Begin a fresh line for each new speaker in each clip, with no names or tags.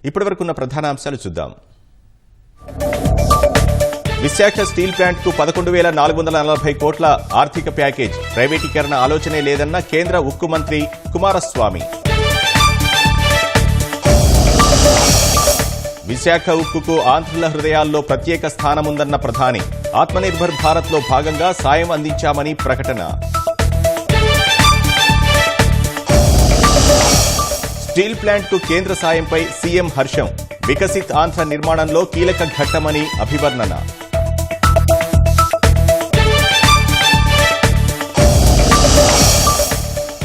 ఇప్పటివరకు ఉన్న ప్రధాన అంశాలు చూద్దాం. విశాఖ స్టీల్ ప్లాంట్కు 11,440 కోట్ల ఆర్థిక ప్యాకేజ్. ప్రైవేటీకరణ ఆలోచనే లేదన్న కేంద్ర ఉక్కు మంత్రి కుమారస్వామి. విశాఖ ఉక్కుకు ఆంధ్రుల హృదయాల్లో ప్రత్యేక స్థానముందన్న ప్రధాని. ఆత్మనిర్భర్ భారత్లో భాగంగా సాయం అందించామని ప్రకటన. స్టీల్ ప్లాంట్కు కేంద్ర సాయంపై సీఎం హర్షం. వికసిత్ ఆంధ్ర నిర్మాణంలో కీలక ఘట్టమని అభివర్ణన.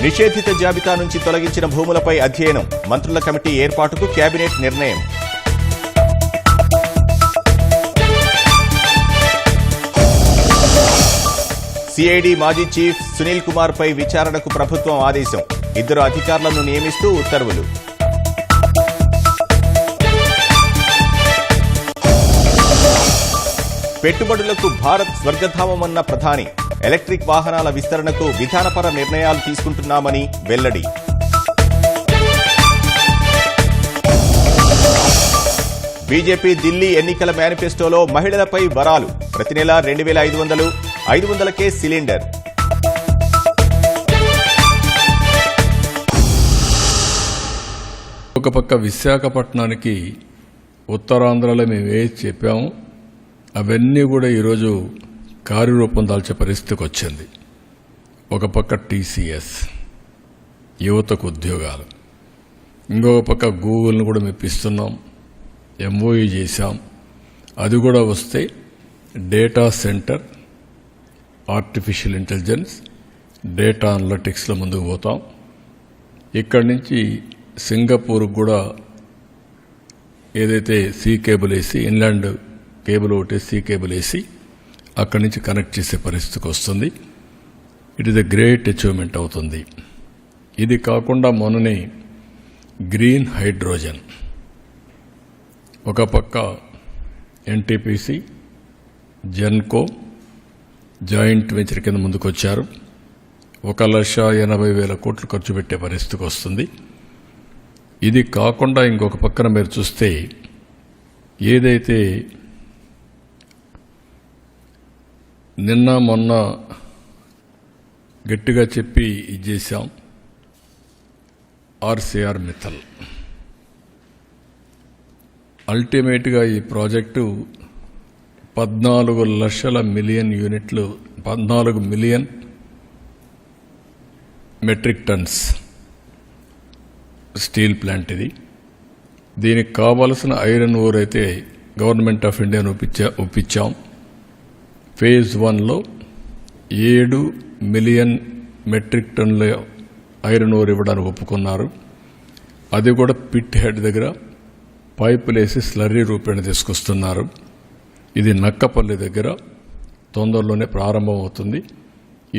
నిషేధిత జాబితా నుంచి తొలగించిన భూములపై అధ్యయనం. మంత్రుల కమిటీ ఏర్పాటుకు కేబినెట్ నిర్ణయం. సిఐడి మాజీ చీఫ్ సునీల్ కుమార్ పై విచారణకు ప్రభుత్వం ఆదేశం. 2 అధికారులను నియమిస్తూ ఉత్తర్వులు. పెట్టుబడులకు భారత్ స్వర్గధామమన్న ప్రధాని. ఎలక్ట్రిక్ వాహనాల విస్తరణకు విధానపర నిర్ణయాలు తీసుకుంటున్నామని వెల్లడి. బీజేపీ ఢిల్లీ ఎన్నికల మేనిఫెస్టోలో మహిళలపై వరాలు. ప్రతి నెల 2,500, 500కే సిలిండర్.
ఒక పక్క విశాఖపట్నానికి ఉత్తరాంధ్రలో మేము ఏది చెప్పాము అవన్నీ కూడా ఈరోజు కార్యరూపం దాల్చే పరిస్థితికి వచ్చింది. ఒక పక్క టీసీఎస్, యువతకు ఉద్యోగాలు, ఇంకొక పక్క గూగుల్ని కూడా మెప్పిస్తున్నాం, ఎంఓయూ చేశాం. అది కూడా వస్తే data centre, artificial intelligence, data అనలిటిక్స్లో ముందుకు పోతాం. ఇక్కడి నుంచి సింగపూర్కి కూడా ఏదైతే సీ కేబుల్ వేసి, ఇన్లాండ్ కేబుల్ ఒకటి సీ కేబుల్ వేసి అక్కడి నుంచి కనెక్ట్ చేసే పరిస్థితికి వస్తుంది. It is a great achievement అవుతుంది. ఇది కాకుండా మొన్ననే గ్రీన్ హైడ్రోజన్, ఒక పక్క ఎన్టీపీసీ, జెన్కో జాయింట్ వెంచర్ కింద ముందుకొచ్చారు. 1,80,000 కోట్లు ఖర్చు పెట్టే పరిస్థితికి వస్తుంది. ఇది కాకుండా ఇంకొక పక్కన మీరు చూస్తే ఏదైతే నిన్న మొన్న గట్టిగా చెప్పి ఇది చేశాం, ఆర్సీఆర్ మిత్తల్. అల్టిమేట్గా ఈ ప్రాజెక్టు 14 లక్షల మిలియన్ యూనిట్లు, 14 million metric tons steel plant ఇది. దీనికి కావలసిన ఐరన్ ఓర్ అయితే గవర్నమెంట్ ఆఫ్ ఇండియాను ఒప్పించాం. ఫేజ్ 1లో 7 మిలియన్ మెట్రిక్ టన్నుల ఐరన్ ఓర్ ఇవ్వడానికి ఒప్పుకున్నారు. అది కూడా పిట్ హెడ్ దగ్గర పైపులేసి స్లర్రీ రూపేణ తీసుకొస్తున్నారు. ఇది నక్కపల్లి దగ్గర తొందరలోనే ప్రారంభం అవుతుంది.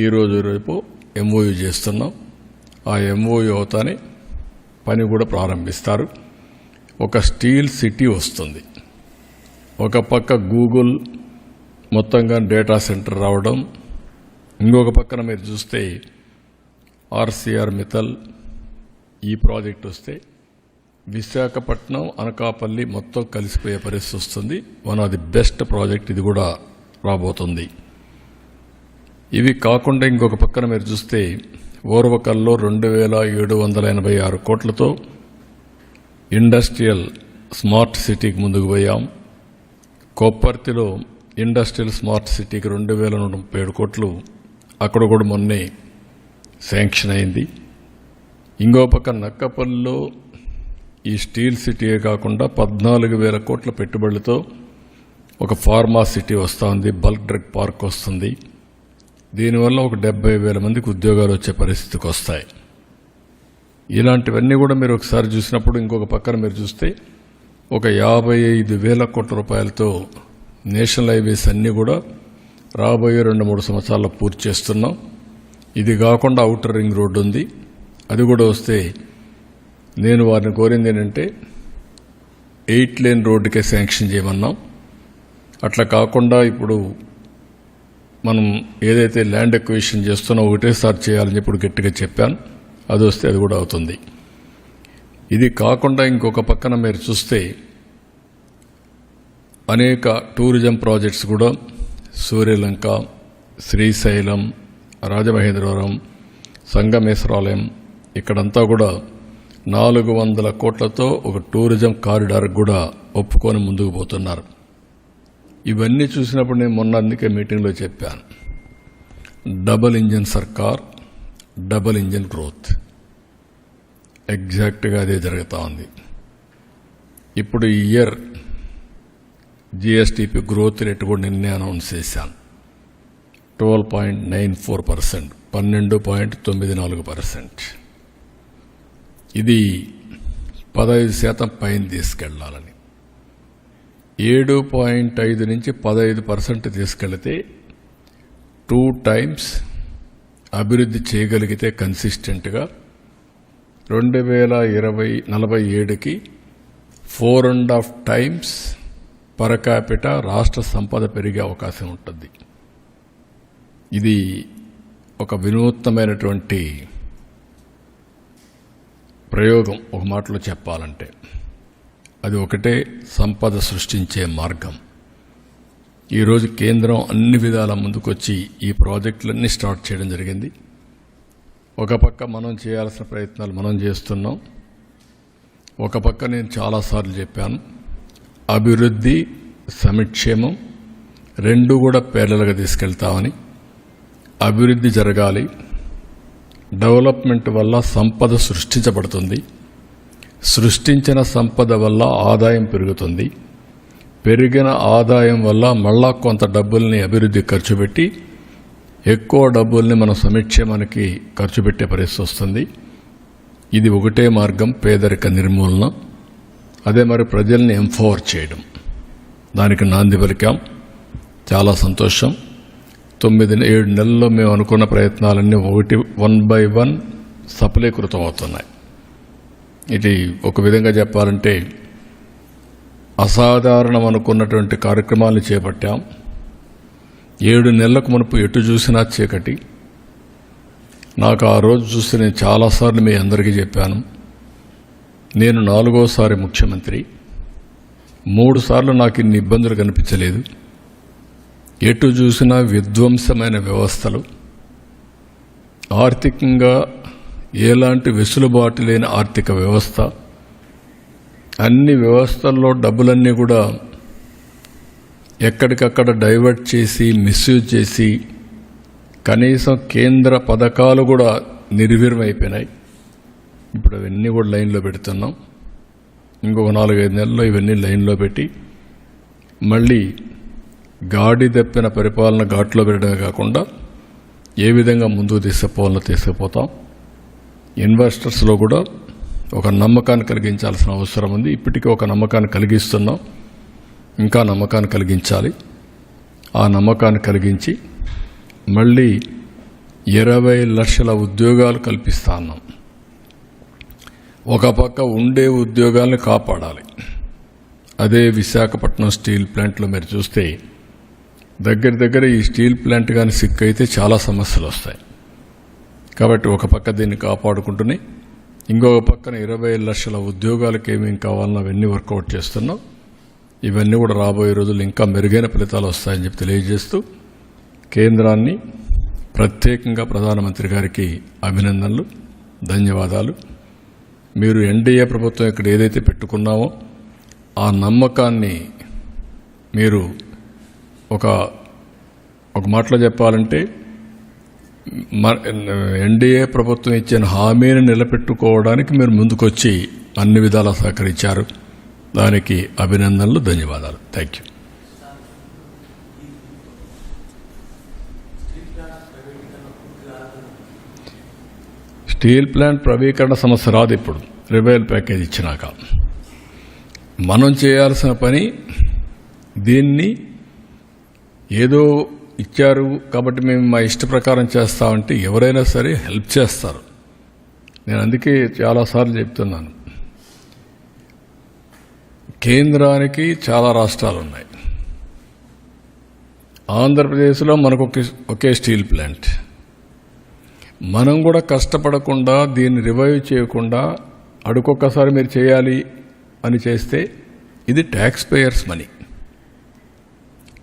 ఈరోజు రేపు ఎంఓయూ చేస్తున్నాం. ఆ ఎంఓయూ అవుతానే పని కూడా ప్రారంభిస్తారు. ఒక స్టీల్ సిటీ వస్తుంది. ఒక పక్క గూగుల్ మొత్తంగా డేటా సెంటర్ రావడం, ఇంకొక పక్కన మీరు చూస్తే ఆర్సీఆర్ మిత్తల్ ఈ ప్రాజెక్ట్ వస్తే విశాఖపట్నం, అనకాపల్లి మొత్తం కలిసిపోయే పరిస్థితి వస్తుంది. One of the best project ఇది కూడా రాబోతుంది. ఇవి కాకుండా ఇంకొక పక్కన మీరు చూస్తే ఓర్వకల్లో 2,786 కోట్లతో ఇండస్ట్రియల్ స్మార్ట్ సిటీకి ముందుకు పోయాం. కొప్పర్తిలో ఇండస్ట్రియల్ స్మార్ట్ సిటీకి 2,137 కోట్లు అక్కడ కూడా మొన్నే శాంక్షన్ అయింది. ఇంకో పక్క నక్కపల్లిలో ఈ స్టీల్ సిటీయే కాకుండా 14,000 కోట్ల పెట్టుబడులతో ఒక ఫార్మా సిటీ వస్తూ ఉంది, బల్క్ డ్రగ్ పార్క్ వస్తుంది. దీనివల్ల ఒక 70,000 మందికి ఉద్యోగాలు వచ్చే పరిస్థితికి వస్తాయి. ఇలాంటివన్నీ కూడా మీరు ఒకసారి చూసినప్పుడు ఇంకొక పక్కన మీరు చూస్తే ఒక 55,000 కోట్ల రూపాయలతో నేషనల్ హైవేస్ అన్నీ కూడా రాబోయే 2-3 సంవత్సరాల్లో పూర్తి చేస్తున్నాం. ఇది కాకుండా ఔటర్ రింగ్ రోడ్డు ఉంది, అది కూడా వస్తే నేను వారిని కోరింది ఏంటంటే 8 లేన్ రోడ్డుకే శాంక్షన్ చేయమన్నాం. అట్లా కాకుండా ఇప్పుడు మనం ఏదైతే ల్యాండ్ ఎక్విజిషన్ చేస్తున్నా ఒకటేసారి చేయాలని ఇప్పుడు గట్టిగా చెప్పాను. అది వస్తే అది కూడా అవుతుంది. ఇది కాకుండా ఇంకొక పక్కన మీరు చూస్తే అనేక టూరిజం ప్రాజెక్ట్స్ కూడా సూర్యలంక, శ్రీశైలం, రాజమహేంద్రవరం, సంగమేశ్వరాలయం ఇక్కడంతా కూడా 400 కోట్లతో ఒక టూరిజం కారిడార్ కూడా ఒప్పుకొని ముందుకు పోతున్నారు. ఇవన్నీ చూసినప్పుడు నేను మొన్న అందుకే మీటింగ్లో చెప్పాను, డబుల్ ఇంజిన్ సర్కార్, డబుల్ ఇంజిన్ గ్రోత్. ఎగ్జాక్ట్గా అదే జరుగుతూ ఉంది. ఇప్పుడు ఈ ఇయర్ జిఎస్టిపి గ్రోత్ రేట్ కూడా నిన్నే అనౌన్స్ చేశాను. 12.94%, 12.94%. ఇది 15% పైన తీసుకెళ్లాలని. 7.5 నుంచి 15% తీసుకెళ్తే 2 times అభివృద్ధి చేయగలిగితే కన్సిస్టెంట్గా 2047కి 4.5 times పర్ క్యాపిటా రాష్ట్ర సంపద పెరిగే అవకాశం ఉంటుంది. ఇది ఒక వినూత్నమైనటువంటి ప్రయోగం. ఒక మాటలో చెప్పాలంటే అది ఒకటే సంపద సృష్టించే మార్గం. ఈరోజు కేంద్రం అన్ని విధాల ముందుకొచ్చి ఈ ప్రాజెక్టులన్నీ స్టార్ట్ చేయడం జరిగింది. ఒక పక్క మనం చేయాల్సిన ప్రయత్నాలు మనం చేస్తున్నాం. ఒక పక్క నేను చాలాసార్లు చెప్పాను, అభివృద్ధి, సంక్షేమం రెండు కూడా పేర్లలుగా తీసుకెళ్తామని. అభివృద్ధి జరగాలి, డెవలప్మెంట్ వల్ల సంపద సృష్టించబడుతుంది, సృష్టించిన సంపద వల్ల ఆదాయం పెరుగుతుంది, పెరిగిన ఆదాయం వల్ల మళ్ళా కొంత డబ్బుల్ని అభివృద్ధి ఖర్చు పెట్టి ఎక్కువ డబ్బుల్ని మన సంక్షేమానికి ఖర్చు పెట్టే పరిస్థితి వస్తుంది. ఇది ఒకటే మార్గం, పేదరిక నిర్మూలన. అదే మరి ప్రజల్ని ఎంపవర్ చేయడం, దానికి నాంది పలికాం. చాలా సంతోషం. 9-7 నెలల్లో మేము అనుకున్న ప్రయత్నాలన్నీ 1 by 1 సఫలీకృతం అవుతున్నాయి. ఇది ఒక విధంగా చెప్పాలంటే అసాధారణం అనుకున్నటువంటి కార్యక్రమాలను చేపట్టాం. 7 నెలలకు మునుపు ఎటు చూసినా చీకటి. నాకు ఆ రోజు చూస్తే నేను చాలాసార్లు మీ అందరికీ చెప్పాను, నేను 4వసారి ముఖ్యమంత్రి, 3 సార్లు నాకు ఇన్ని ఇబ్బందులు కనిపించలేదు. ఎటు చూసినా విధ్వంసమైన వ్యవస్థలు, ఆర్థికంగా ఎలాంటి వెసులుబాటు లేని ఆర్థిక వ్యవస్థ, అన్ని వ్యవస్థల్లో డబ్బులన్నీ కూడా ఎక్కడికక్కడ డైవర్ట్ చేసి మిస్యూజ్ చేసి కనీసం కేంద్ర పథకాలు కూడా నిర్వీర్యమైపోయినాయి. ఇప్పుడు అవన్నీ కూడా లైన్లో పెడుతున్నాం. ఇంకొక 4-5 నెలల్లో ఇవన్నీ లైన్లో పెట్టి మళ్ళీ గాడి తప్పిన పరిపాలన ఘాట్లో పెట్టడమే కాకుండా ఏ విధంగా ముందుకు తీసుకుపోవాలో తీసుకుపోతాం. ఇన్వెస్టర్స్లో కూడా ఒక నమ్మకాన్ని కలిగించాల్సిన అవసరం ఉంది. ఇప్పటికీ ఒక నమ్మకాన్ని కలిగిస్తున్నాం, ఇంకా నమ్మకాన్ని కలిగించాలి. ఆ నమ్మకాన్ని కలిగించి మళ్ళీ 20 లక్షల ఉద్యోగాలు కల్పిస్తా ఉన్నాం. ఒక పక్క ఉండే ఉద్యోగాలను కాపాడాలి. అదే విశాఖపట్నం స్టీల్ ప్లాంట్లో మీరు చూస్తే దగ్గర ఈ స్టీల్ ప్లాంట్ కానీ సిక్ అయితే చాలా సమస్యలు వస్తాయి. కాబట్టి ఒక పక్క దీన్ని కాపాడుకుంటూనే ఇంకొక పక్కన 20 లక్షల ఉద్యోగాలకు ఏమేమి కావాలన్నా అవన్నీ వర్కౌట్ చేస్తున్నాం. ఇవన్నీ కూడా రాబోయే రోజుల్లో ఇంకా మెరుగైన ఫలితాలు వస్తాయని చెప్పి తెలియజేస్తూ కేంద్రాన్ని, ప్రత్యేకంగా ప్రధానమంత్రి గారికి అభినందనలు, ధన్యవాదాలు. మీరు ఎన్డీఏ ప్రభుత్వం ఇక్కడ ఏదైతే పెట్టుకున్నామో ఆ నమ్మకాన్ని మీరు ఒక మాటలో చెప్పాలంటే ఎన్డీఏ ప్రభుత్వం ఇచ్చిన హామీని నిలబెట్టుకోవడానికి మీరు ముందుకొచ్చి అన్ని విధాలా సహకరించారు. దానికి అభినందనలు, ధన్యవాదాలు. Thank you. స్టీల్ ప్లాంట్ ప్రైవేటీకరణ సమస్య రాదు. ఇప్పుడు రివైవల్ ప్యాకేజ్ ఇచ్చినాక మనం చేయాల్సిన పని, దీన్ని ఏదో ఇచ్చారు కాబట్టి మేము మా ఇష్ట ప్రకారం చేస్తామంటే ఎవరైనా సరే హెల్ప్ చేస్తారు. నేను అందుకే చాలాసార్లు చెప్తున్నాను, కేంద్రానికి చాలా రాష్ట్రాలు ఉన్నాయి. ఆంధ్రప్రదేశ్లో మనకు ఒకే స్టీల్ ప్లాంట్. మనం కూడా కష్టపడకుండా దీన్ని రివైవ్ చేయకుండా అడుకొక్కసారి మీరు చేయాలి అని చేస్తే ఇది taxpayers money.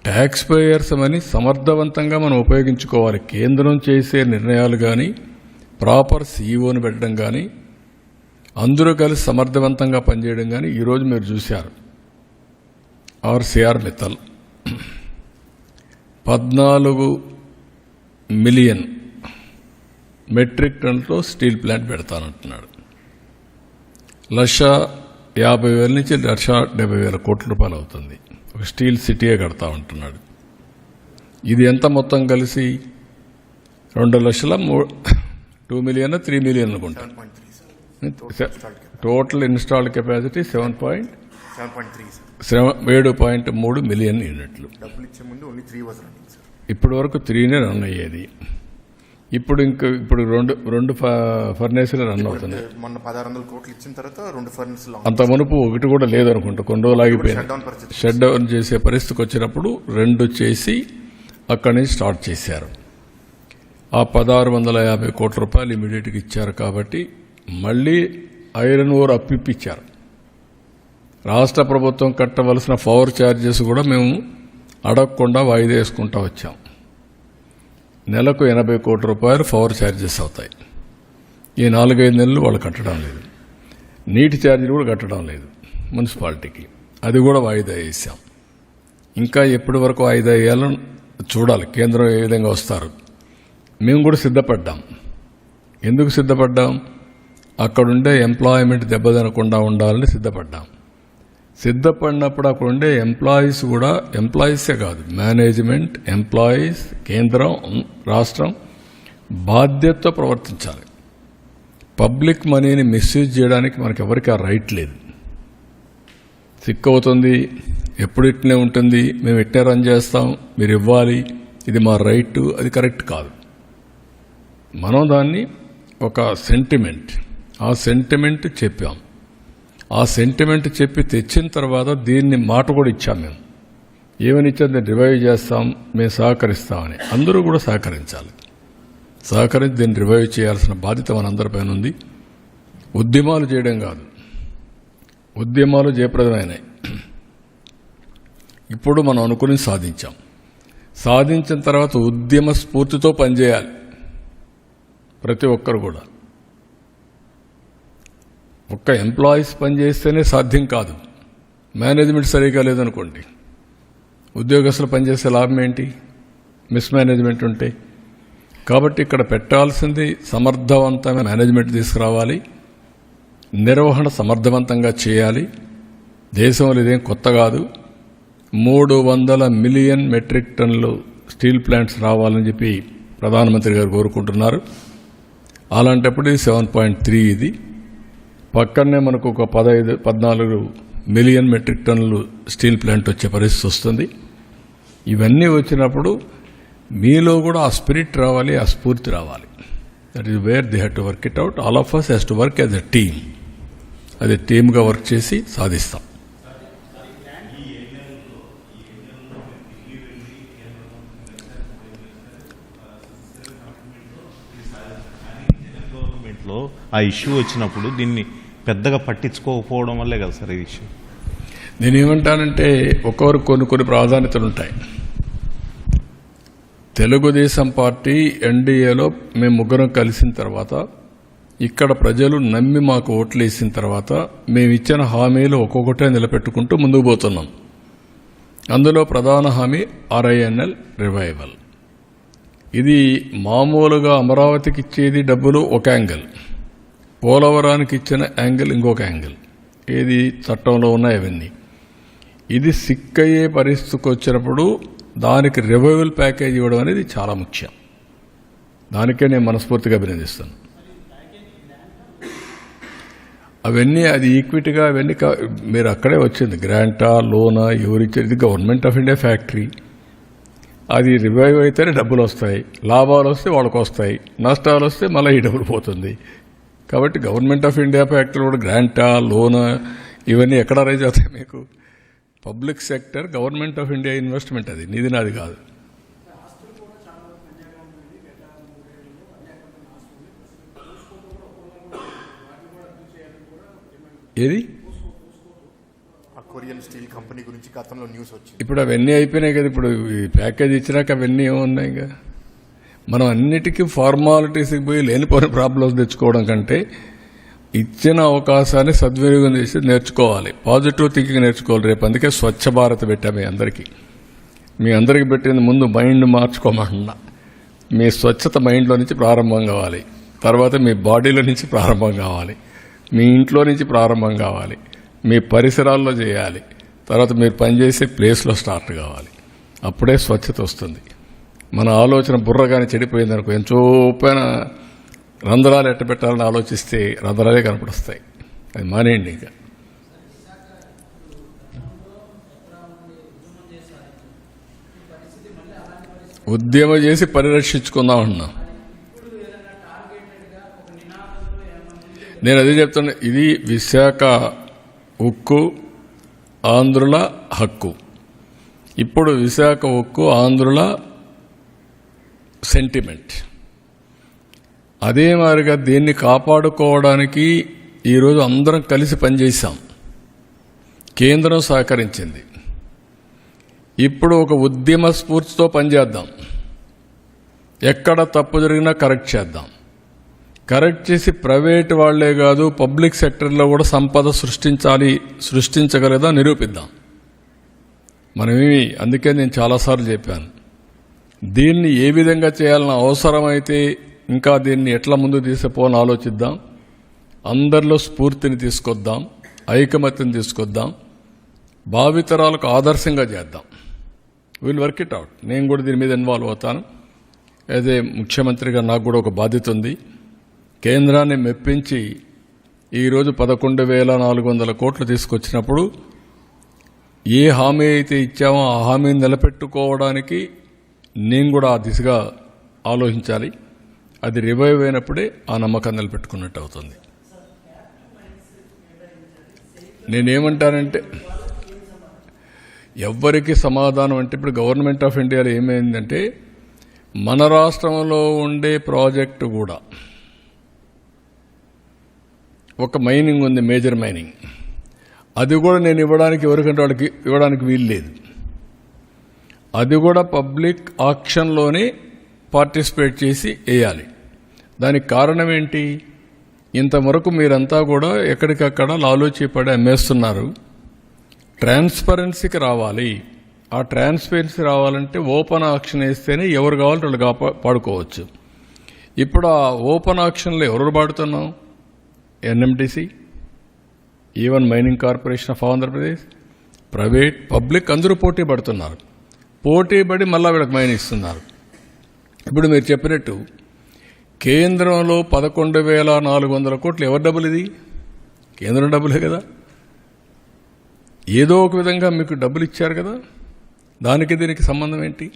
Taxpayers money సమర్థవంతంగా మనం ఉపయోగించుకోవాలి. కేంద్రం చేసే నిర్ణయాలు కానీ, ప్రాపర్ సీఈఓని పెట్టడం కానీ, అందరూ కలిసి సమర్థవంతంగా పనిచేయడం కానీ ఈరోజు మీరు చూశారు. ఆర్సీఆర్ మిత్తల్ 14 మిలియన్ మెట్రిక్ టన్నుతో స్టీల్ ప్లాంట్ పెడతానంటున్నాడు. 1,50,000 నుంచి 1,70,000 కోట్ల రూపాయలు అవుతుంది. ఒక స్టీల్ సిటీయే కడతా ఉంటున్నాడు. ఇది ఎంత మొత్తం కలిసి 2 లక్షల 2 మిలియన్ 3 మిలియన్ అనుకుంటా. టోటల్ ఇన్స్టాల్డ్ కెపాసిటీ 7.3 మిలియన్ యూనిట్లు. ఇప్పటి వరకు 3నే రన్ అయ్యేది. ఇప్పుడు రెండు ఫర్నేసులు రన్ అవుతున్నాయి.
మొన్న 1,600 కోట్లు ఇచ్చిన తర్వాత 2 ఫర్నేసులు
అంత మునుపు ఒకటి కూడా లేదనుకుంటా. కొన్ని రోజులు ఆగిపోయింది. షట్ డౌన్ చేసే పరిస్థితికి వచ్చినప్పుడు 2 చేసి అక్కడి నుంచి స్టార్ట్ చేశారు. ఆ 1,650 కోట్ల రూపాయలు ఇమీడియట్గా ఇచ్చారు. కాబట్టి మళ్లీ ఐరన్ ఓర్ అప్పిప్పించారు. రాష్ట్ర ప్రభుత్వం కట్టవలసిన పవర్ ఛార్జెస్ కూడా మేము అడగకుండా వాయిదా వేసుకుంటా వచ్చాం. నెలకు 80 కోట్ల రూపాయలు పవర్ ఛార్జెస్ అవుతాయి. ఈ 4-5 నెలలు వాళ్ళు కట్టడం లేదు. నీటి ఛార్జీలు కూడా కట్టడం లేదు మున్సిపాలిటీకి. అది కూడా వాయిదా వేసాం. ఇంకా ఎప్పటి వరకు వాయిదా వేయాలో చూడాలి. కేంద్రం ఏ విధంగా వస్తారు. మేము కూడా సిద్ధపడ్డాం. ఎందుకు సిద్ధపడ్డాం? అక్కడుండే ఎంప్లాయ్మెంట్ దెబ్బతినకుండా ఉండాలని సిద్ధపడ్డాం. సిద్ధపడినప్పుడు అక్కడ ఉండే ఎంప్లాయీస్ కూడా, ఎంప్లాయీసే కాదు, మేనేజ్మెంట్, ఎంప్లాయీస్, కేంద్రం, రాష్ట్రం బాధ్యతతో ప్రవర్తించాలి. పబ్లిక్ మనీని మిస్యూజ్ చేయడానికి మనకి ఎవరికి ఆ రైట్ లేదు. సిక్ అవుతుంది, ఎప్పుడు ఇట్నే ఉంటుంది, మేము ఇట్నే రన్ చేస్తాం, మీరు ఇవ్వాలి, ఇది మా రైట్, అది కరెక్ట్ కాదు. మనం దాన్ని ఒక సెంటిమెంట్, ఆ సెంటిమెంట్ చెప్పాం. ఆ సెంటిమెంట్ చెప్పి తెచ్చిన తర్వాత దీన్ని మాట కూడా ఇచ్చాం. మేము ఏమని ఇచ్చాం? దీన్ని రివైవ్ చేస్తాం, మేము సహకరిస్తామని. అందరూ కూడా సహకరించాలి. సహకరించి దీన్ని రివైవ్ చేయాల్సిన బాధ్యత మనందరిపైన ఉంది. ఉద్యమాలు చేయడం కాదు, ఉద్యమాలు జయప్రదమైనాయి. ఇప్పుడు మనం అనుకుని సాధించాం. సాధించిన తర్వాత ఉద్యమ స్ఫూర్తితో పనిచేయాలి ప్రతి ఒక్కరు కూడా. ఒక్క ఎంప్లాయీస్ పనిచేస్తేనే సాధ్యం కాదు. మేనేజ్మెంట్ సరిగా లేదనుకోండి, ఉద్యోగస్తులు పనిచేసే లాభం ఏంటి? మిస్మేనేజ్మెంట్ ఉంటే. కాబట్టి ఇక్కడ పెట్టాల్సింది సమర్థవంతమైన మేనేజ్మెంట్ తీసుకురావాలి, నిర్వహణ సమర్థవంతంగా చేయాలి. దేశంలో ఇదేం కొత్త కాదు. 300 మిలియన్ మెట్రిక్ టన్నులు స్టీల్ ప్లాంట్స్ రావాలని చెప్పి ప్రధానమంత్రి గారు కోరుకుంటున్నారు. అలాంటప్పుడు ఇది 7.3, ఇది పక్కనే మనకు ఒక 14 మిలియన్ మెట్రిక్ టన్నులు స్టీల్ ప్లాంట్ వచ్చే పరిస్థితి వస్తుంది. ఇవన్నీ వచ్చినప్పుడు మీలో కూడా ఆ స్పిరిట్ రావాలి, ఆ స్ఫూర్తి రావాలి. That is where they have to work it out. All of us has to work as a team. అది టీమ్గా వర్క్ చేసి సాధిస్తాం.
గవర్నమెంట్లో ఆ ఇష్యూ వచ్చినప్పుడు దీన్ని పెద్దగా పట్టించుకోకపోవడం వల్లే కదా సార్ ఈ ఇష్యూ.
నేనేమంటానంటే ఒక్కొక్కరు కొన్ని ప్రాధాన్యతలు ఉంటాయి. తెలుగుదేశం పార్టీ ఎన్డీఏలో మేము ముగ్గురం కలిసిన తర్వాత, ఇక్కడ ప్రజలు నమ్మి మాకు ఓట్లు వేసిన తర్వాత మేము ఇచ్చిన హామీలు ఒక్కొక్కటే నిలబెట్టుకుంటూ ముందుకు పోతున్నాం. అందులో ప్రధాన హామీ RINL రివైవల్. ఇది మామూలుగా అమరావతికి ఇచ్చేది డబ్బులు ఒక యాంగిల్, పోలవరానికి ఇచ్చిన యాంగిల్ ఇంకొక యాంగిల్. ఏది చట్టంలో ఉన్నాయి అవన్నీ. ఇది సిక్ అయ్యే పరిస్థితికి వచ్చినప్పుడు దానికి రివైవల్ ప్యాకేజ్ ఇవ్వడం అనేది చాలా ముఖ్యం. దానికే నేను మనస్ఫూర్తిగా అభినందిస్తాను. అవన్నీ అది ఈక్విటీగా అవన్నీ మీరు అక్కడే వచ్చింది. గ్రాంటా, లోనా, ఎవరిచ్చారు? ఇది గవర్నమెంట్ ఆఫ్ ఇండియా ఫ్యాక్టరీ. అది రివైవ్ అయితేనే డబ్బులు వస్తాయి. లాభాలు వస్తే వాళ్ళకు వస్తాయి, నష్టాలు వస్తే మళ్ళీ ఈ డబ్బులు పోతుంది. కాబట్టి గవర్నమెంట్ ఆఫ్ ఇండియా ఫ్యాక్టరీ కూడా గ్రాంటా, లోనా ఇవన్నీ ఎక్కడ రైజ్ అవుతాయి మీకు? Public sector, government of India investment. అది నీది నాది కాదు. ఏది
ఆ కొరియన్ స్టీల్ కంపెనీ గురించి గతంలో న్యూస్ వచ్చింది.
ఇప్పుడు అవన్నీ అయిపోయినాయి కదా. ఇప్పుడు ఈ ప్యాకేజ్ ఇచ్చినాక అవన్నీ ఏమున్నాయి? ఇంకా మనం అన్నిటికీ ఫార్మాలిటీస్కి పోయి లేనిపోయిన ప్రాబ్లమ్స్ తెచ్చుకోవడం కంటే ఇచ్చిన అవకాశాన్ని సద్వినియోగం చేసి నేర్చుకోవాలి. పాజిటివ్ థింకింగ్ నేర్చుకోవాలి. రేపు అందుకే స్వచ్ఛ భారత్ పెట్టాము మీ అందరికీ పెట్టింది ముందు మైండ్ మార్చుకోమన్నా. మీ స్వచ్ఛత మైండ్లో నుంచి ప్రారంభం కావాలి, తర్వాత మీ బాడీలో నుంచి ప్రారంభం కావాలి, మీ ఇంట్లో నుంచి ప్రారంభం కావాలి, మీ పరిసరాల్లో చేయాలి, తర్వాత మీరు పనిచేసే ప్లేస్లో స్టార్ట్ కావాలి. అప్పుడే స్వచ్ఛత వస్తుంది. మన ఆలోచన బుర్రగానే చెడిపోయిందనుకో, ఎంచోపైన రంధ్రాలు ఎట్ట పెట్టాలని ఆలోచిస్తే రంధ్రాలే కనపడొస్తాయి. అది మానేయండి. ఇంకా ఉద్యమం చేసి పరిరక్షించుకుందాం అన్నా. నేను అదే చెప్తున్నా, ఇది విశాఖ ఉక్కు ఆంధ్రుల హక్కు. ఇప్పుడు విశాఖ ఉక్కు ఆంధ్రుల సెంటిమెంట్. అదే మాదిరిగా దీన్ని కాపాడుకోవడానికి ఈరోజు అందరం కలిసి పనిచేశాం. కేంద్రం సహకరించింది. ఇప్పుడు ఒక ఉద్యమ స్ఫూర్తితో పనిచేద్దాం. ఎక్కడ తప్పు జరిగినా కరెక్ట్ చేద్దాం. కరెక్ట్ చేసి ప్రైవేట్ వాళ్లే కాదు పబ్లిక్ సెక్టర్లో కూడా సంపద సృష్టించగలదా నిరూపిద్దాం. మనమేమి, అందుకే నేను చాలాసార్లు చెప్పాను, దీన్ని ఏ విధంగా చేయాలన్న అవసరమైతే ఇంకా దీన్ని ఎట్లా ముందు తీసుకుపోవాలని ఆలోచిద్దాం. అందరిలో స్ఫూర్తిని తీసుకొద్దాం, ఐకమత్యం తీసుకొద్దాం, భావితరాలకు ఆదర్శంగా చేద్దాం. Will work it out. నేను కూడా దీని మీద ఇన్వాల్వ్ అవుతాను. అదే ముఖ్యమంత్రిగా నాకు కూడా ఒక బాధ్యత ఉంది. కేంద్రాన్ని మెప్పించి ఈరోజు 11,400 కోట్లు తీసుకొచ్చినప్పుడు ఏ హామీ అయితే ఇచ్చామో ఆ హామీని నిలబెట్టుకోవడానికి నేను కూడా ఆ దిశగా ఆలోచించాలి. అది రివైవ్ అయినప్పుడే ఆ నమ్మకం నిలబెట్టుకున్నట్టు అవుతుంది. నేనేమంటానంటే, ఎవ్వరికి సమాధానం అంటే, ఇప్పుడు గవర్నమెంట్ ఆఫ్ ఇండియాలో ఏమైందంటే, మన రాష్ట్రంలో ఉండే ప్రాజెక్టు కూడా ఒక మైనింగ్ ఉంది, మేజర్ మైనింగ్. అది కూడా నేను ఇవ్వడానికి ఎవరికంటే వాళ్ళకి ఇవ్వడానికి వీలు లేదు. అది కూడా పబ్లిక్ ఆక్షన్లోనే పార్టిసిపేట్ చేసి వేయాలి. దానికి కారణం ఏంటి? ఇంతవరకు మీరంతా కూడా ఎక్కడికక్కడ లాలూచీపడి అమ్మేస్తున్నారు. ట్రాన్స్పరెన్సీకి రావాలి. ఆ ట్రాన్స్పరెన్సీ రావాలంటే ఓపెన్ ఆక్షన్ వేస్తేనే ఎవరు కావాలంటే వాళ్ళు పాడుకోవచ్చు. ఇప్పుడు ఆ ఓపెన్ ఆక్షన్లో ఎవరు పాడుతున్నాం? NMDC, even mining corporation of Andhra Pradesh, private, public అందరూ పోటీ పడుతున్నారు. పోటీ పడి మళ్ళా వీళ్ళకి మైన్ ఇస్తున్నారు. ఇప్పుడు మీరు చెప్పినట్టు కేంద్రంలో 11,400 కోట్లు ఎవరి డబ్బులు? ఇది కేంద్రం డబ్బులే కదా. ఏదో ఒక విధంగా మీకు డబ్బులు ఇచ్చారు కదా. దానికి దీనికి సంబంధం ఏంటి?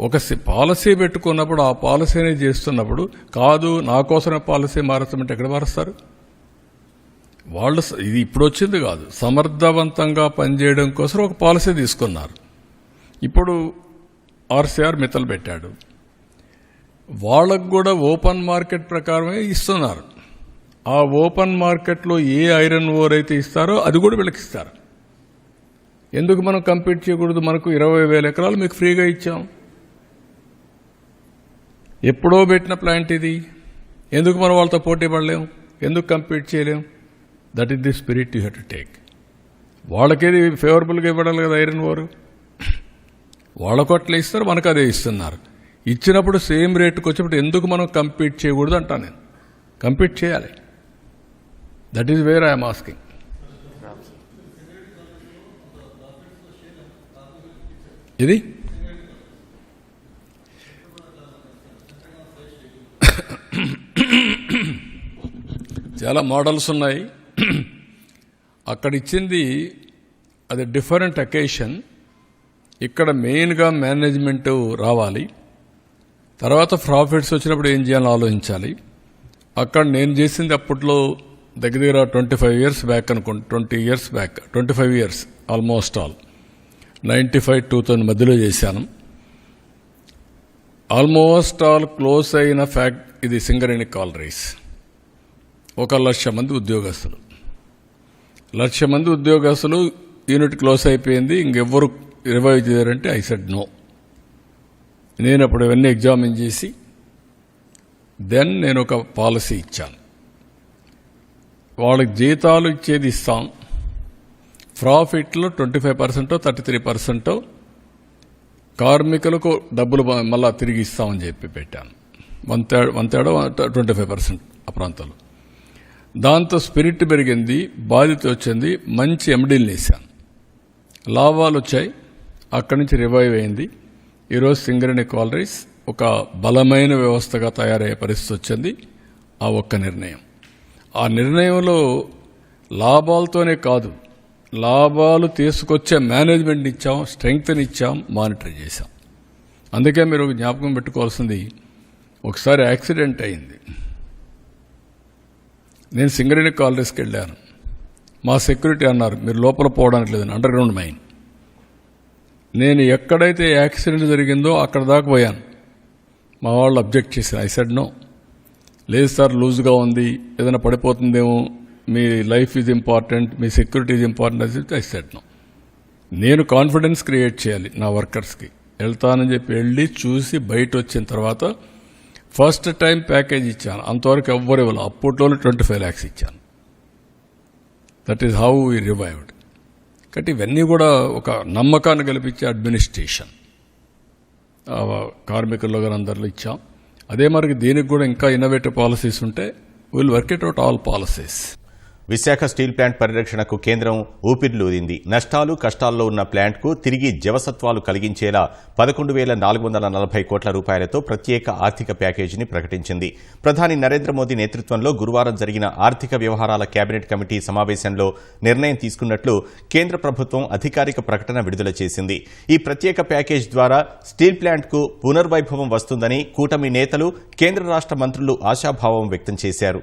ఒక పాలసీ పెట్టుకున్నప్పుడు ఆ పాలసీని చేస్తున్నప్పుడు కాదు నా కోసమే పాలసీ మారుస్తామంటే ఎక్కడ మారుస్తారు? వాళ్ళు ఇది ఇప్పుడు వచ్చింది కాదు, సమర్థవంతంగా పనిచేయడం కోసం ఒక పాలసీ తీసుకున్నారు. ఇప్పుడు ఆర్సీఆర్ మిత్తలు పెట్టాడు. వాళ్ళకు కూడా ఓపెన్ మార్కెట్ ప్రకారమే ఇస్తున్నారు. ఆ ఓపెన్ మార్కెట్లో ఏ ఐరన్ ఓర్ అయితే ఇస్తారో అది కూడా వీళ్ళకి ఇస్తారు. ఎందుకు మనం కంపీట్ చేయకూడదు? మనకు 20,000 ఎకరాలు మీకు ఫ్రీగా ఇచ్చాం. ఎప్పుడో పెట్టిన ప్లాంట్ ఇది. ఎందుకు మనం వాళ్ళతో పోటీ పడలేం? ఎందుకు కంపీట్ చేయలేం? That is the spirit you have to take. వాళ్ళకేది ఫేవరబుల్గా ఇవ్వడాలి కదా ఐరన్ ఓర్. వాళ్ళకు అట్లా ఇస్తారు, మనకు అదే ఇస్తున్నారు. ఇచ్చినప్పుడు సేమ్ రేటుకు వచ్చినప్పుడు ఎందుకు మనం కంపీట్ చేయకూడదు అంటా నేను. కంపీట్ చేయాలి. That is where I'm asking. ఇది చాలా మోడల్స్ ఉన్నాయి. అక్కడ ఇచ్చింది అది డిఫరెంట్ అకేషన్. ఇక్కడ మెయిన్గా మేనేజ్మెంట్ రావాలి. తర్వాత ప్రాఫిట్స్ వచ్చినప్పుడు ఏం చేయాలని ఆలోచించాలి. అక్కడ నేను చేసింది అప్పట్లో దగ్గర 25 years బ్యాక్ అనుకోండి. 20 years back, 25 years almost all 95-2000 మధ్యలో చేశాను. ఆల్మోస్ట్ ఆల్ క్లోజ్ అయిన ఫ్యాక్ట్ ఇది సింగరేణి కాలరీస్. 1,00,000 మంది ఉద్యోగస్తులు. 1,00,000 మంది ఉద్యోగస్తులు యూనిట్ క్లోజ్ అయిపోయింది, ఇంకెవ్వరు రివైవ్ చేయరంటే ఐ సెడ్ నో. నేను అప్పుడు ఇవన్నీ ఎగ్జామిన్ చేసి దెన్ నేను ఒక పాలసీ ఇచ్చాను. వాళ్ళకి జీతాలు ఇచ్చేది ఇస్తాం, ప్రాఫిట్లో 25% 33% కార్మికులకు డబ్బులు మళ్ళా తిరిగి ఇస్తామని చెప్పి పెట్టాను. 1/3 25% ఆ ప్రాంతంలో. దాంతో స్పిరిట్ పెరిగింది, బాధ్యత వచ్చింది, మంచి ఎండీలు వేశాను, లాభాలు వచ్చాయి. అక్కడి నుంచి రివైవ్ అయింది. ఈరోజు సింగరేణి కాలరీస్ ఒక బలమైన వ్యవస్థగా తయారయ్యే పరిస్థితి వచ్చింది. ఆ ఒక్క నిర్ణయం, ఆ నిర్ణయంలో లాభాలతోనే కాదు, లాభాలు తీసుకొచ్చే మేనేజ్మెంట్ ఇచ్చాం, స్ట్రెంగ్త్ని ఇచ్చాం, మానిటర్ చేశాం. అందుకే మీరు జ్ఞాపకం పెట్టుకోవాల్సింది, ఒకసారి యాక్సిడెంట్ అయింది. నేను సింగరేణి కాలరీస్కి వెళ్ళాను. మా సెక్యూరిటీ అన్నారు మీరు లోపల పోవడానికి లేదని, అండర్ గ్రౌండ్ మైన్. నేను ఎక్కడైతే యాక్సిడెంట్ జరిగిందో అక్కడ దాకా పోయాను. మా వాళ్ళు అబ్జెక్ట్ చేశారు. ఐ సెడ్ నో, లేదు సార్ లూజ్గా ఉంది, ఏదైనా పడిపోతుందేమో, మీ లైఫ్ ఈజ్ ఇంపార్టెంట్, మీ security is important. I said no. నేను కాన్ఫిడెన్స్ క్రియేట్ చేయాలి నా వర్కర్స్కి. వెళ్తానని చెప్పి వెళ్ళి చూసి బయట వచ్చిన తర్వాత ఫస్ట్ టైం ప్యాకేజ్ ఇచ్చాను. అంతవరకు ఎవ్వరు ఇవ్వాలి. అప్పట్లోనే 25 lakhs ఇచ్చాను. That is how we revived. కాబట్టి ఇవన్నీ కూడా ఒక నమ్మకాన్ని కల్పించే అడ్మినిస్ట్రేషన్ కార్మికుల్లో కానీ అందరిలో ఇచ్చాం. అదే మరి దీనికి కూడా ఇంకా ఇన్నోవేటివ్ పాలసీస్ ఉంటే will work it out all policies.
Visakha steel plant పరిరక్షణకు కేంద్రం ఊపిరిలూదింది. నష్టాలు కష్టాల్లో ఉన్న ప్లాంట్కు తిరిగి జవసత్వాలు కలిగించేలా 11,440 కోట్ల రూపాయలతో ప్రత్యేక ఆర్థిక ప్యాకేజీని ప్రకటించింది. ప్రధాని నరేంద్ర మోదీ నేతృత్వంలో గురువారం జరిగిన ఆర్థిక వ్యవహారాల కేబినెట్ కమిటీ సమావేశంలో నిర్ణయం తీసుకున్నట్లు కేంద్ర ప్రభుత్వం అధికారిక ప్రకటన విడుదల చేసింది. ఈ ప్రత్యేక ప్యాకేజ్ ద్వారా స్టీల్ ప్లాంట్కు పునర్వైభవం వస్తుందని కూటమి నేతలు, కేంద్ర రాష్ట్ర మంత్రులు ఆశాభావం వ్యక్తం చేశారు.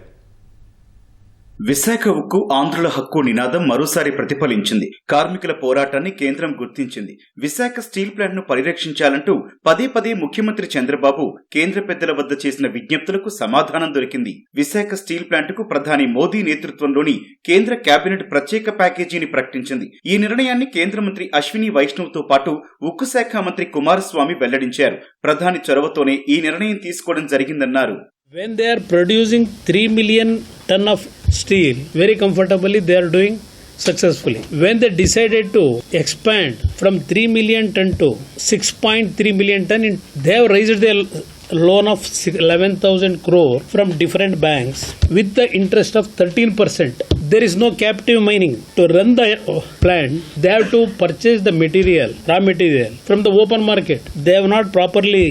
విశాఖ ఉక్కు ఆంధ్రుల హక్కు నినాదం మరోసారి ప్రతిఫలించింది. కార్మికుల పోరాటాన్ని కేంద్రం గుర్తించింది. విశాఖ స్టీల్ ప్లాంట్ ను పరిరక్షించాలంటూ పదే ముఖ్యమంత్రి చంద్రబాబు కేంద్ర పెద్దల వద్ద చేసిన విజ్ఞప్తులకు సమాధానం దొరికింది. విశాఖ స్టీల్ ప్లాంట్ కు ప్రధాని మోదీ నేతృత్వంలోని కేంద్ర కేబినెట్ ప్రత్యేక ప్యాకేజీని ప్రకటించింది. ఈ నిర్ణయాన్ని కేంద్ర మంత్రి అశ్విని వైష్ణవ్ తో పాటు ఉక్కు శాఖ మంత్రి కుమారస్వామి వెల్లడించారు. ప్రధాని చొరవతోనే ఈ నిర్ణయం తీసుకోవడం జరిగిందన్నారు.
When they are producing 3 million ton of steel, very comfortably they are doing successfully. When they decided to expand from 3 million ton to 6.3 million ton, they have raised their loan of 11,000 crore from different banks with the interest of 13%. There is no captive mining. To run the plant, they have to purchase the material, raw material from the open market. They have not properly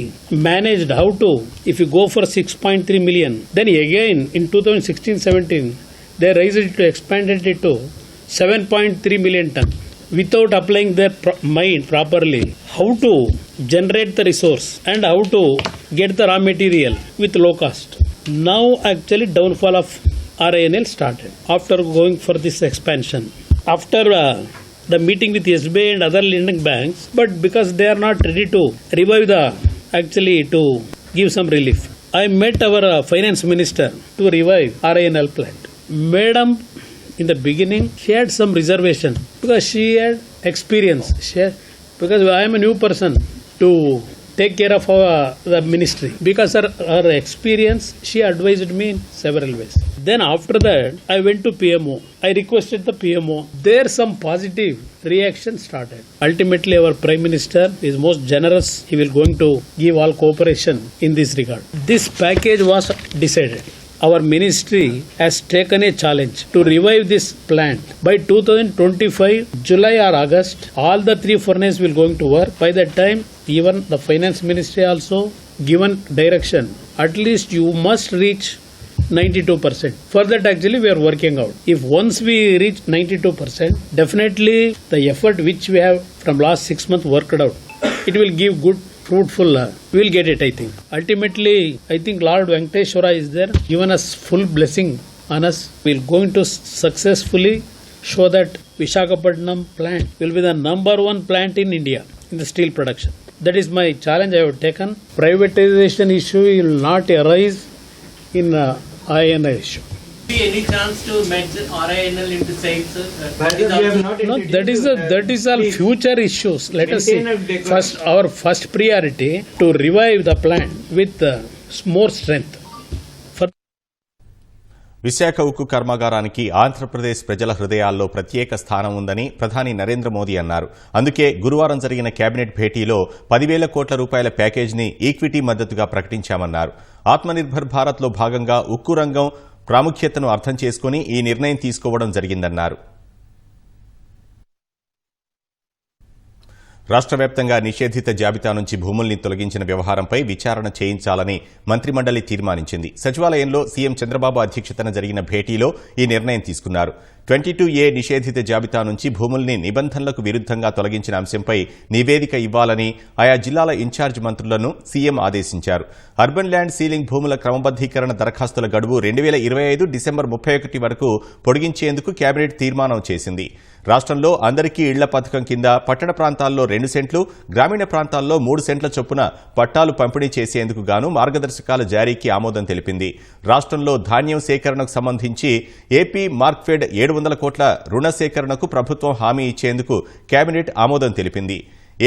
managed how to. If you go for 6.3 million, then again in 2016-17, they raised it to expanded it to 7.3 million ton. Without applying their mind properly, how to generate the resource and how to get the raw material with low cost. Now actually downfall of RINL started after going for this expansion. After the meeting with SBI and other lending banks, but because they are not ready to revive the, actually to give some relief. I met our finance minister to revive RINL plant. Madam, in the beginning, she had some reservation because she had experience. Because I am a new person to take care of the ministry. Because her experience, she advised me in several ways. Then after that, I went to PMO. I requested the PMO. There some positive reaction started. Ultimately, our Prime Minister is most generous. He will going to give all cooperation in this regard. This package was decided. Our ministry has taken a challenge to revive this plant. By 2025, July or August, all the 3 furnaces will going to work. By that time, even the finance ministry also given direction. At least you must reach 92%. For that actually we are working out. If once we reach 92%, definitely the effort which we have from last 6 months worked out, it will give good fruitful, we will get it, I think. Ultimately, I think Lord Venkateshwara is there, given us full blessing on us. We are going to successfully show that Visakhapatnam plant will be the #1 plant in India in the steel production. That is my challenge I have taken. Privatization issue will not arise in INA issue.
Any chance to merge RINL into SAIL, sir?
No, that is all future issues. Let us see. First, our first priority to revive the plant with more strength.
Visakha ఉక్కు కర్మాగారానికి ఆంధ్రప్రదేశ్ ప్రజల హృదయాల్లో ప్రత్యేక స్థానం ఉందని ప్రధాని నరేంద్ర మోదీ అన్నారు. అందుకే గురువారం జరిగిన కేబినెట్ భేటీలో 10,000 కోట్ల రూపాయల ప్యాకేజీని ఈక్విటీ మద్దతుగా ప్రకటించామన్నారు. ఆత్మనిర్భర్ భారత్లో భాగంగా ఉక్కు రంగం ప్రాముఖ్యతను అర్థం చేసుకుని ఈ నిర్ణయం తీసుకోవడం జరిగిందన్నారు. రాష్ట్ర వ్యాప్తంగా నిషేధిత జాబితా నుంచి భూముల్ని తొలగించిన వ్యవహారంపై విచారణ చేయించాలని మంత్రిమండలి తీర్మానించింది. సచివాలయంలో సీఎం చంద్రబాబు అధ్యక్షతన జరిగిన భేటీలో ఈ నిర్ణయం తీసుకున్నారు. 22A నిషేధిత జాబితా నుంచి భూముల్ని నిబంధనలకు విరుద్ధంగా తొలగించిన అంశంపై నివేదిక ఇవ్వాలని ఆయా జిల్లాల ఇన్ఛార్జ్ మంత్రులను సీఎం ఆదేశించారు. అర్బన్ ల్యాండ్ సీలింగ్ భూముల క్రమబద్దీకరణ దరఖాస్తుల గడువు 2025 డిసెంబర్ 31 వరకు పొడిగించేందుకు కేబినెట్ తీర్మానం చేసింది. రాష్ట్రంలో అందరికీ ఇళ్ల పథకం కింద పట్టణ ప్రాంతాల్లో 2 సెంట్లు, గ్రామీణ ప్రాంతాల్లో 3 సెంట్ల చొప్పున పట్టాలు పంపిణీ చేసేందుకు గాను మార్గదర్శకాల జారీకి ఆమోదం తెలిపింది. రాష్ట్రంలో ధాన్యం సేకరణకు సంబంధించి ఏపీ మార్క్ఫెడ్ 700 కోట్ల రుణ సేకరణకు ప్రభుత్వం హామీ ఇచ్చేందుకు కేబినెట్ ఆమోదం తెలిపింది.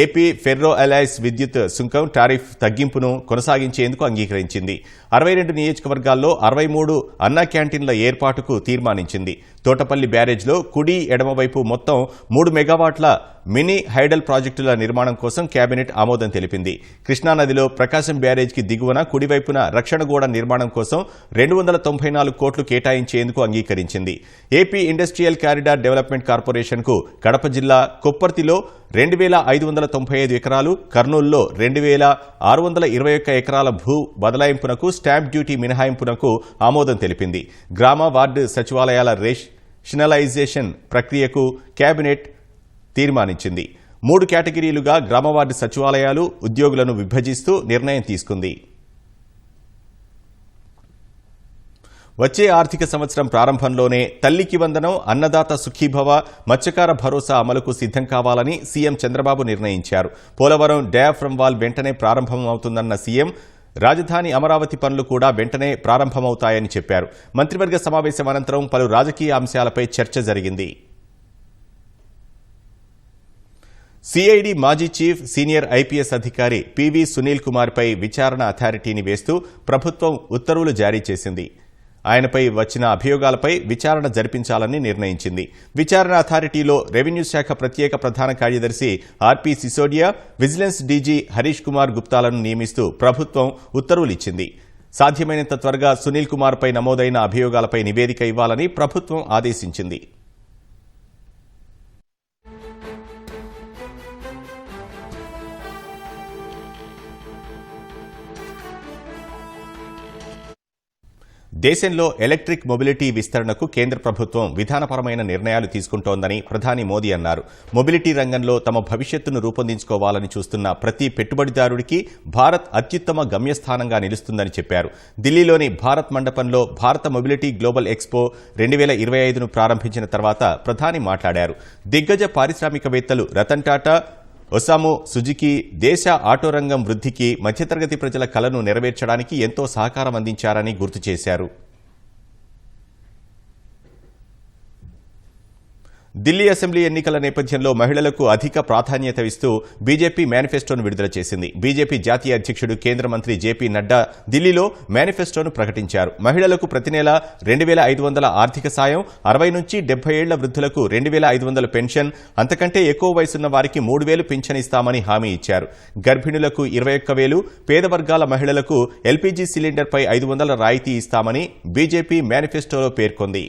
ఏపీ ఫెర్రో అలైస్ విద్యుత్ సుంకం టారిఫ్ తగ్గింపును కొనసాగించేందుకు అంగీకరించింది. 62 నియోజకవర్గాల్లో 63 అన్నా క్యాంటీన్ల ఏర్పాటుకు తీర్మానించింది. తోటపల్లి బ్యారేజ్లో కుడి ఎడమవైపు మొత్తం 3 మెగావాట్ల మినీ హైడల్ ప్రాజెక్టుల నిర్మాణం కోసం కేబినెట్ ఆమోదం తెలిపింది. కృష్ణానదిలో ప్రకాశం బ్యారేజ్కి దిగువన కుడివైపున రక్షణ గోడ నిర్మాణం కోసం 294 కోట్లు కేటాయించేందుకు అంగీకరించింది. ఏపీ ఇండస్ట్రియల్ కారిడార్ డెవలప్మెంట్ కార్పొరేషన్కు కడప జిల్లా కొప్పర్తిలో 2,595 ఎకరాలు, కర్నూలులో 2,621 ఎకరాల భూ బదలాయింపునకు స్టాంప్ డ్యూటీ మినహాయింపునకు ఆమోదం తెలిపింది. గ్రామ వార్డు సచివాలయాల రేషనలైజేషన్ ప్రక్రియకు కేబినెట్ తీర్మానించింది. 3 కేటగిరీలుగా గ్రామ వార్డు సచివాలయాలు ఉద్యోగులను విభజిస్తూ నిర్ణయం తీసుకుంది. వచ్చే ఆర్థిక సంవత్సరం ప్రారంభంలోనే తల్లికి వందనం, అన్నదాత సుఖీభవ, మత్స్యకార భరోసా అమలుకు సిద్ధం కావాలని సీఎం చంద్రబాబు నిర్ణయించారు. పోలవరం డయాఫ్రమ్ వాల్ వెంటనే ప్రారంభమవుతుందన్న సీఎం రాజధాని అమరావతి పనులు కూడా వెంటనే ప్రారంభమవుతాయని చెప్పారు. మంత్రివర్గ సమావేశం అనంతరం పలు రాజకీయ అంశాలపై చర్చ జరిగింది. సిఐడి మాజీ చీఫ్ సీనియర్ ఐపీఎస్ అధికారి పివి సునీల్ కుమార్పై విచారణ అథారిటీని వేస్తూ ప్రభుత్వం ఉత్తర్వులు జారీ చేసింది. ఆయనపై వచ్చిన అభియోగాలపై విచారణ జరిపించాలని నిర్ణయించింది. విచారణ అథారిటీలో రెవెన్యూ శాఖ ప్రత్యేక ప్రధాన కార్యదర్శి ఆర్పి సిసోడియా, విజిలెన్స్ డీజీ హరీష్ కుమార్ గుప్తాలను నియమిస్తూ ప్రభుత్వం ఉత్తర్వులిచ్చింది. సాధ్యమైనంత త్వరగా సునీల్ కుమార్పై నమోదైన అభియోగాలపై నివేదిక ఇవ్వాలని ప్రభుత్వం ఆదేశించింది. దేశంలో ఎలక్ట్రిక్ మొబిలిటీ విస్తరణకు కేంద్ర ప్రభుత్వం విధానపరమైన నిర్ణయాలు తీసుకుంటోందని ప్రధాని మోదీ అన్నారు. మొబిలిటీ రంగంలో తమ భవిష్యత్తును రూపొందించుకోవాలని చూస్తున్న ప్రతి పెట్టుబడిదారుడికి భారత్ అత్యుత్తమ గమ్యస్థానంగా నిలుస్తుందని చెప్పారు. ఢిల్లీలోని భారత్ మండపంలో భారత మొబిలిటీ గ్లోబల్ ఎక్స్పో 2025ను ప్రారంభించిన తర్వాత ప్రధాని మాట్లాడారు. దిగ్గజ పారిశ్రామికవేత్తలు రతన్ టాటా, ఒసాము సుజుకి దేశ ఆటో రంగం వృద్ధికి, మధ్యతరగతి ప్రజల కలను నెరవేర్చడానికి ఎంతో సహకారం అందించారని గుర్తు చేశారు. ఢిల్లీ అసెంబ్లీ ఎన్నికల నేపథ్యంలో మహిళలకు అధిక ప్రాధాన్యత ఇస్తూ బీజేపీ మేనిఫెస్టోను విడుదల చేసింది. బీజేపీ జాతీయ అధ్యక్షుడు కేంద్ర మంత్రి జేపీ నడ్డా ఢిల్లీలో మేనిఫెస్టోను ప్రకటించారు. మహిళలకు ప్రతి నెల 2,500 ఆర్థిక సాయం, 60 నుంచి 70 ఏళ్ల వృద్ధులకు 2,500 పెన్షన్, అంతకంటే ఎక్కువ వయసున్న వారికి 3,000 పింఛన్ ఇస్తామని హామీ ఇచ్చారు. గర్భిణులకు 21,000, పేద వర్గాల మహిళలకు ఎల్పీజీ సిలిండర్పై 500 రాయితీ ఇస్తామని బీజేపీ మేనిఫెస్టోలో పేర్కొంది.